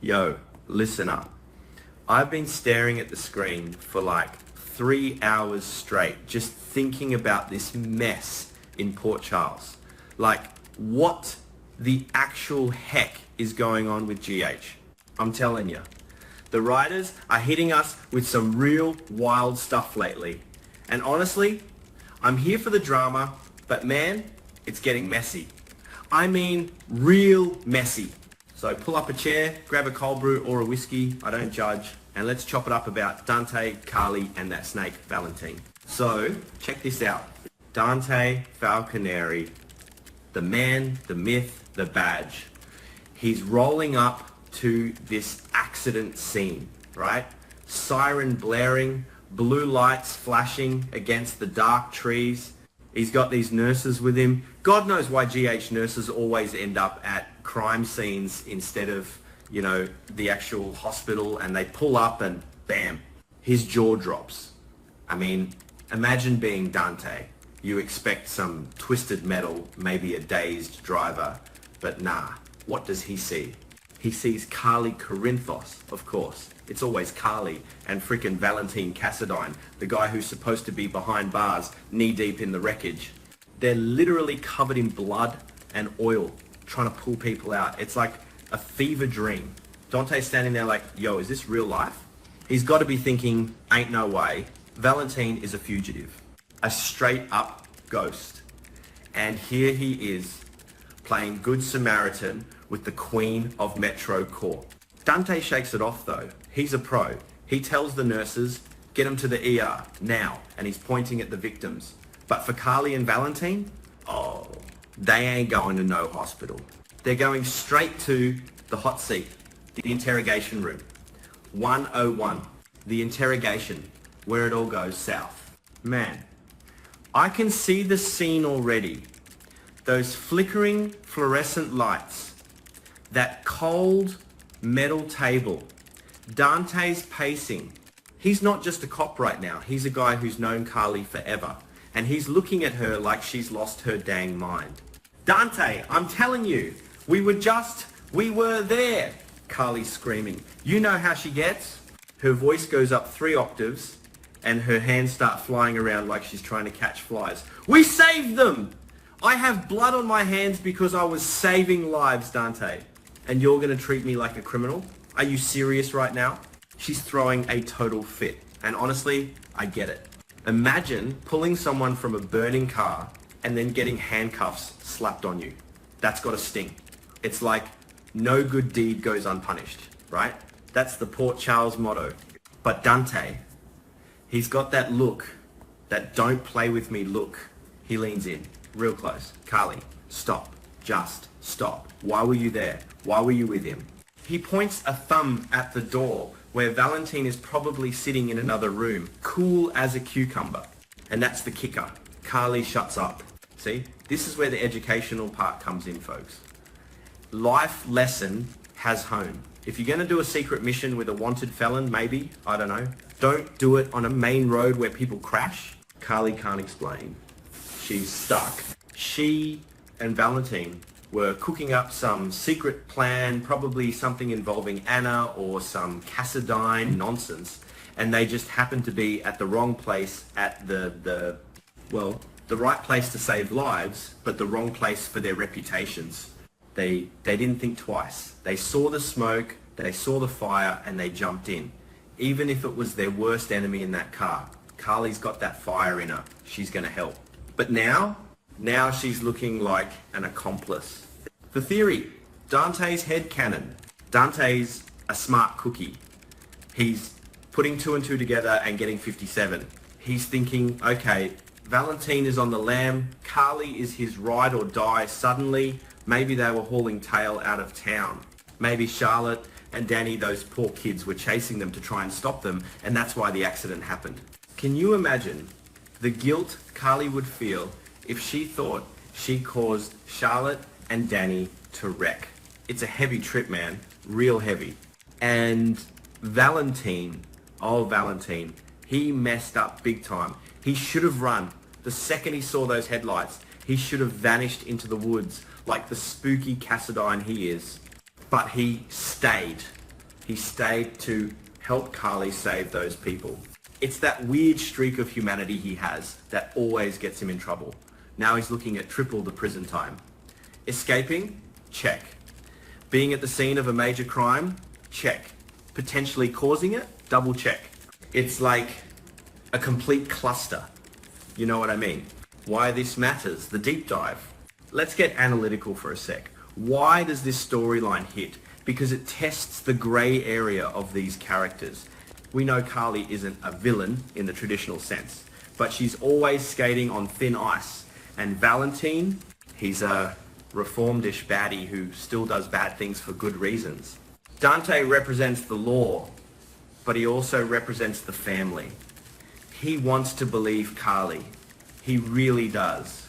Yo, listen up. I've been staring at the screen for like 3 hours straight, just thinking about this mess in Port Charles. Like, what the actual heck is going on with GH? I'm telling you, the writers are hitting us with some real wild stuff lately. And honestly, I'm here for the drama, but man, it's getting messy. I mean, real messy. So pull up a chair, grab a cold brew or a whiskey, I don't judge, and let's chop it up about Dante, Carly, and that snake, Valentin. So, check this out. Dante Falconeri, the man, the myth, the badge. He's rolling up to this accident scene, right? Siren blaring, blue lights flashing against the dark trees. He's got these nurses with him. God knows why GH nurses always end up at crime scenes instead of, you know, the actual hospital, and they pull up and bam, his jaw drops. I mean, imagine being Dante. You expect some twisted metal, maybe a dazed driver, but nah, what does he see? He sees Carly Corinthos, of course. It's always Carly and frickin' Valentin Cassadine, the guy who's supposed to be behind bars, knee-deep in the wreckage. They're literally covered in blood and oil, trying to pull people out. It's like a fever dream. Dante's standing there like, yo, is this real life? He's got to be thinking, ain't no way. Valentin is a fugitive, a straight up ghost. And here he is, playing Good Samaritan with the Queen of Metro Court. Dante shakes it off though. He's a pro. He tells the nurses, get him to the ER now, and he's pointing at the victims. But for Carly and Valentin, oh, they ain't going to no hospital. They're going straight to the hot seat, the interrogation room. 101, the interrogation, where it all goes south. Man, I can see the scene already. Those flickering fluorescent lights, that cold metal table, Dante's pacing. He's not just a cop right now. He's a guy who's known Carly forever. And he's looking at her like she's lost her dang mind. Dante, I'm telling you, we were there. Carly's screaming. You know how she gets? Her voice goes up 3 octaves and her hands start flying around like she's trying to catch flies. We saved them! I have blood on my hands because I was saving lives, Dante. And you're going to treat me like a criminal? Are you serious right now? She's throwing a total fit. And honestly, I get it. Imagine pulling someone from a burning car and then getting handcuffs slapped on you. That's got to sting. It's like no good deed goes unpunished, right? That's the Port Charles motto. But Dante, he's got that look, that don't play with me look. He leans in, real close. Carly, stop. Just stop. Why were you there? Why were you with him? He points a thumb at the door where Valentin is probably sitting in another room, cool as a cucumber. And that's the kicker. Carly shuts up. See? This is where the educational part comes in, folks. Life lesson has home. If you're going to do a secret mission with a wanted felon, maybe, I don't know, don't do it on a main road where people crash. Carly can't explain. She's stuck. She and Valentin were cooking up some secret plan, probably something involving Anna or some Cassadine nonsense, and they just happened to be at the wrong place at the right place to save lives, but the wrong place for their reputations. They didn't think twice. They saw the smoke, they saw the fire, and they jumped in. Even if it was their worst enemy in that car. Carly's got that fire in her. She's going to help. But now she's looking like an accomplice. The theory, Dante's headcanon. Dante's a smart cookie. He's putting 2 and 2 together and getting 57. He's thinking, okay, Valentin is on the lam, Carly is his ride or die suddenly. Maybe they were hauling tail out of town. Maybe Charlotte and Danny, those poor kids, were chasing them to try and stop them, and that's why the accident happened. Can you imagine the guilt Carly would feel if she thought she caused Charlotte and Danny to wreck? It's a heavy trip, man. Real heavy. And Valentin, he messed up big time. He should have run. The second he saw those headlights, he should have vanished into the woods like the spooky Cassadine he is. But he stayed. He stayed to help Carly save those people. It's that weird streak of humanity he has that always gets him in trouble. Now he's looking at triple the prison time. Escaping? Check. Being at the scene of a major crime? Check. Potentially causing it? Double check. It's like a complete cluster. You know what I mean? Why this matters, the deep dive. Let's get analytical for a sec. Why does this storyline hit? Because it tests the grey area of these characters. We know Carly isn't a villain in the traditional sense, but she's always skating on thin ice. And Valentin, he's a reformed-ish baddie who still does bad things for good reasons. Dante represents the law, but he also represents the family. He wants to believe Carly. He really does.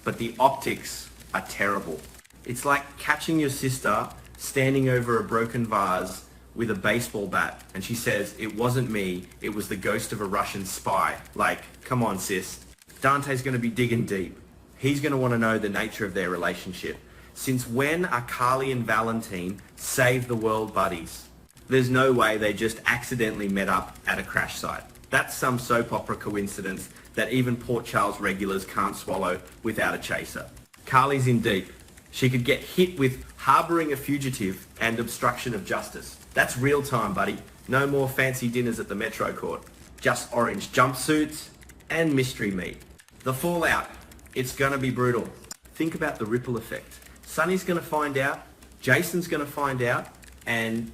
But the optics are terrible. It's like catching your sister standing over a broken vase with a baseball bat and she says, "It wasn't me, it was the ghost of a Russian spy." Like, come on, sis. Dante's going to be digging deep. He's going to want to know the nature of their relationship. Since when are Carly and Valentin save the world buddies? There's no way they just accidentally met up at a crash site. That's some soap opera coincidence that even Port Charles regulars can't swallow without a chaser. Carly's in deep. She could get hit with harbouring a fugitive and obstruction of justice. That's real time, buddy. No more fancy dinners at the Metro Court. Just orange jumpsuits and mystery meat. The fallout. It's gonna be brutal. Think about the ripple effect. Sonny's gonna find out, Jason's gonna find out, and,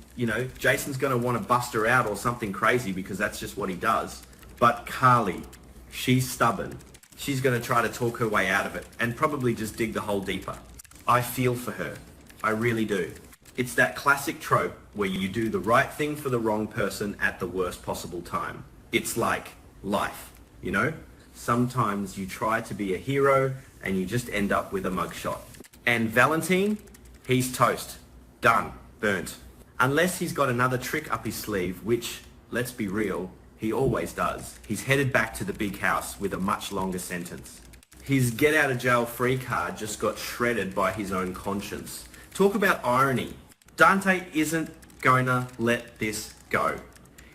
Jason's gonna want to bust her out or something crazy because that's just what he does. But Carly, she's stubborn. She's gonna try to talk her way out of it and probably just dig the hole deeper. I feel for her. I really do. It's that classic trope where you do the right thing for the wrong person at the worst possible time. It's like life, Sometimes you try to be a hero and you just end up with a mugshot. And Valentin, he's toast. Done. Burnt. Unless he's got another trick up his sleeve, which, let's be real, he always does. He's headed back to the big house with a much longer sentence. His get out of jail free card just got shredded by his own conscience. Talk about irony. Dante isn't gonna let this go.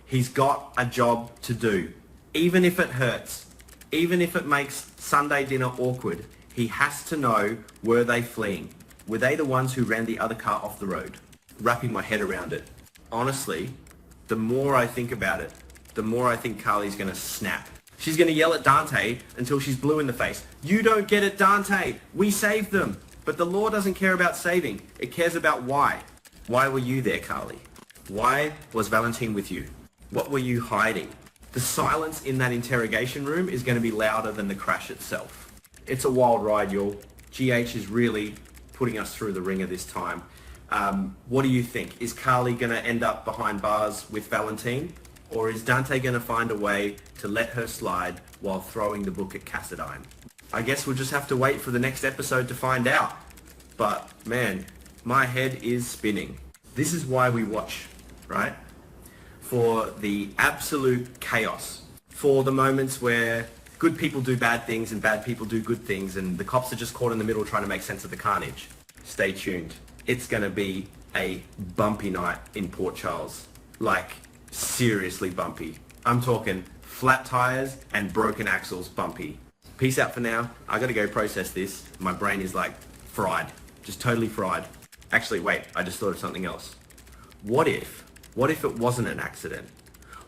He's got a job to do. Even if it hurts, even if it makes Sunday dinner awkward, he has to know, were they fleeing? Were they the ones who ran the other car off the road? Wrapping my head around it. Honestly, the more I think about it, the more I think Carly's gonna snap. She's gonna yell at Dante until she's blue in the face. "You don't get it, Dante. We saved them." But the law doesn't care about saving. It cares about why. Why were you there, Carly? Why was Valentin with you? What were you hiding? The silence in that interrogation room is going to be louder than the crash itself. It's a wild ride, y'all. GH is really putting us through the ringer this time. What do you think? Is Carly going to end up behind bars with Valentin? Or is Dante going to find a way to let her slide while throwing the book at Cassadine? I guess we'll just have to wait for the next episode to find out. But man, my head is spinning. This is why we watch, right? For the absolute chaos. For the moments where good people do bad things and bad people do good things and the cops are just caught in the middle trying to make sense of the carnage. Stay tuned. It's going to be a bumpy night in Port Charles. Like, seriously bumpy. I'm talking flat tires and broken axles bumpy. Peace out for now. I gotta go process this. My brain is like fried. Just totally fried. Actually, wait, I just thought of something else. What if it wasn't an accident?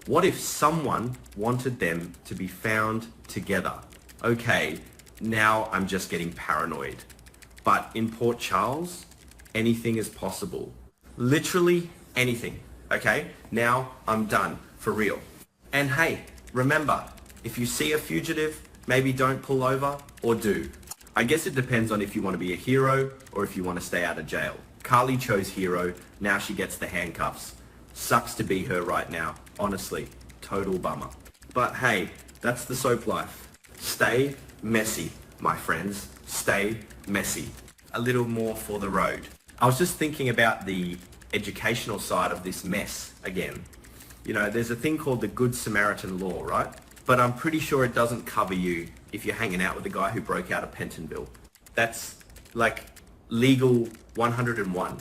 What if someone wanted them to be found together? Okay, now I'm just getting paranoid. But in Port Charles, anything is possible. Literally anything. Okay, now I'm done, for real. And hey, remember, if you see a fugitive, maybe don't pull over, or do. I guess it depends on if you want to be a hero or if you want to stay out of jail. Carly chose hero, now she gets the handcuffs. Sucks to be her right now, honestly. Total bummer. But hey, that's the soap life. Stay messy, my friends. Stay messy. A little more for the road. I was just thinking about the educational side of this mess again. There's a thing called the Good Samaritan law, right? But I'm pretty sure it doesn't cover you if you're hanging out with the guy who broke out a Pentonville. That's like legal 101.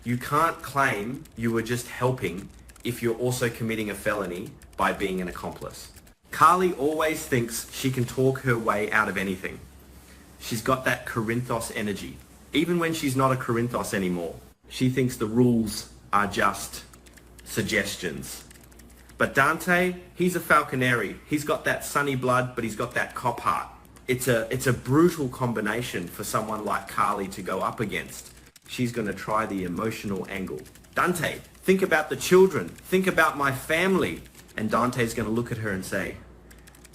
You can't claim you were just helping if you're also committing a felony by being an accomplice. Carly always thinks she can talk her way out of anything. She's got that Corinthos energy. Even when she's not a Corinthos anymore, she thinks the rules are just suggestions. But Dante, he's a Falconeri. He's got that sunny blood, but he's got that cop heart. It's a brutal combination for someone like Carly to go up against. She's going to try the emotional angle. Dante, think about the children. Think about my family. And Dante's going to look at her and say,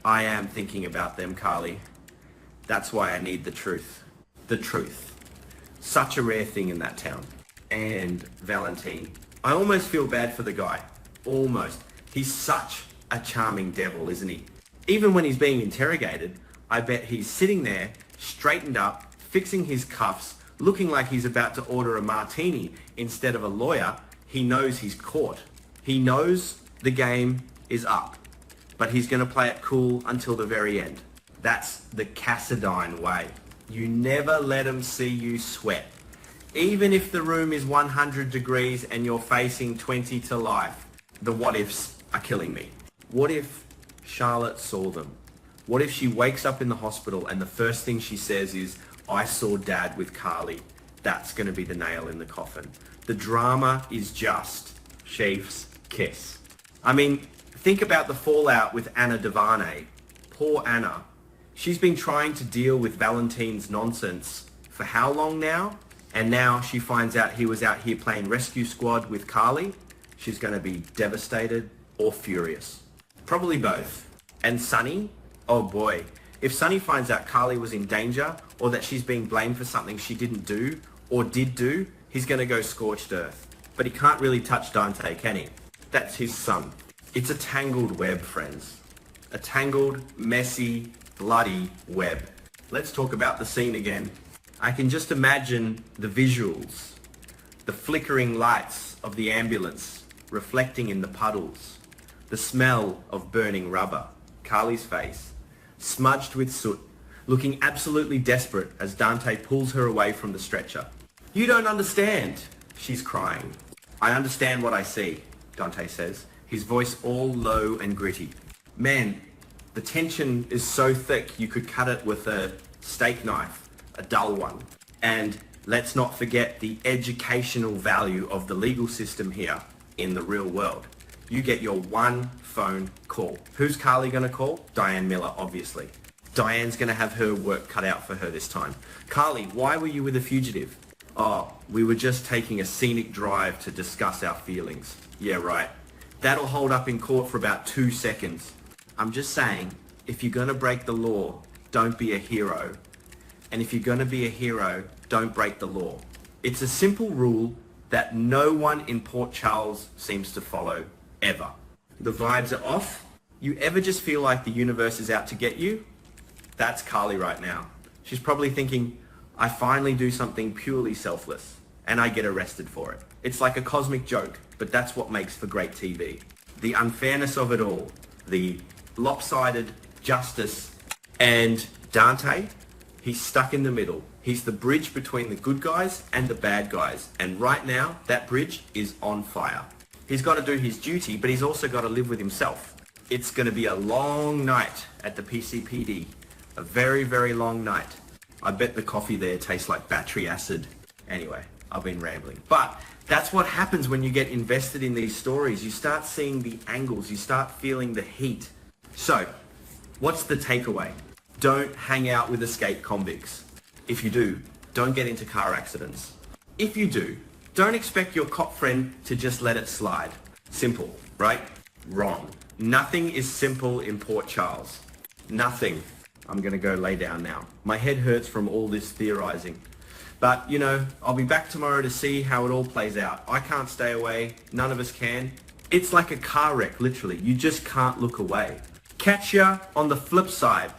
I am thinking about them, Carly. That's why I need the truth. The truth. Such a rare thing in that town. And Valentin. I almost feel bad for the guy. Almost. He's such a charming devil, isn't he? Even when he's being interrogated, I bet he's sitting there, straightened up, fixing his cuffs, looking like he's about to order a martini instead of a lawyer. He knows he's caught. He knows the game is up, but he's going to play it cool until the very end. That's the Cassadine way. You never let them see you sweat. Even if the room is 100 degrees and you're facing 20 to life, the what ifs are killing me. What if Charlotte saw them? What if she wakes up in the hospital and the first thing she says is, I saw Dad with Carly. That's going to be the nail in the coffin. The drama is just chef's kiss. I mean, think about the fallout with Anna Devane. Poor Anna. She's been trying to deal with Valentin's nonsense for how long now? And now she finds out he was out here playing rescue squad with Carly. She's going to be devastated or furious. Probably both. And Sunny? Oh boy. If Sunny finds out Carly was in danger or that she's being blamed for something she didn't do or did do, he's going to go scorched earth. But he can't really touch Dante, can he? That's his son. It's a tangled web, friends. A tangled, messy, bloody web. Let's talk about the scene again. I can just imagine the visuals, the flickering lights of the ambulance reflecting in the puddles, the smell of burning rubber, Carly's face, smudged with soot, looking absolutely desperate as Dante pulls her away from the stretcher. You don't understand, she's crying. I understand what I see, Dante says, his voice all low and gritty. Man, the tension is so thick you could cut it with a steak knife, a dull one. And let's not forget the educational value of the legal system here in the real world. You get your one phone call. Who's Carly going to call? Diane Miller, obviously. Diane's going to have her work cut out for her this time. Carly, why were you with a fugitive? Oh, we were just taking a scenic drive to discuss our feelings. Yeah, right. That'll hold up in court for about 2 seconds. I'm just saying, if you're going to break the law, don't be a hero. And if you're going to be a hero, don't break the law. It's a simple rule that no one in Port Charles seems to follow, ever. The vibes are off. You ever just feel like the universe is out to get you? That's Carly right now. She's probably thinking, I finally do something purely selfless, and I get arrested for it. It's like a cosmic joke, but that's what makes for great TV. The unfairness of it all, the lopsided justice, and Dante, he's stuck in the middle. He's the bridge between the good guys and the bad guys. And right now, that bridge is on fire. He's got to do his duty, but he's also got to live with himself. It's going to be a long night at the PCPD. A very, very long night. I bet the coffee there tastes like battery acid. Anyway, I've been rambling. But that's what happens when you get invested in these stories. You start seeing the angles. You start feeling the heat. So, what's the takeaway? Don't hang out with escaped convicts. If you do, don't get into car accidents. If you do, don't expect your cop friend to just let it slide. Simple, right? Wrong. Nothing is simple in Port Charles. Nothing. I'm going to go lay down now. My head hurts from all this theorizing. But, you know, I'll be back tomorrow to see how it all plays out. I can't stay away. None of us can. It's like a car wreck, literally. You just can't look away. Catch ya on the flip side.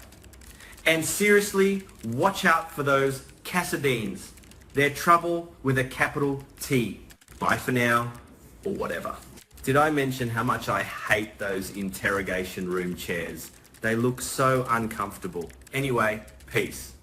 And seriously, watch out for those Cassadines. They're trouble with a capital T. Bye for now, or whatever. Did I mention how much I hate those interrogation room chairs? They look so uncomfortable. Anyway, peace.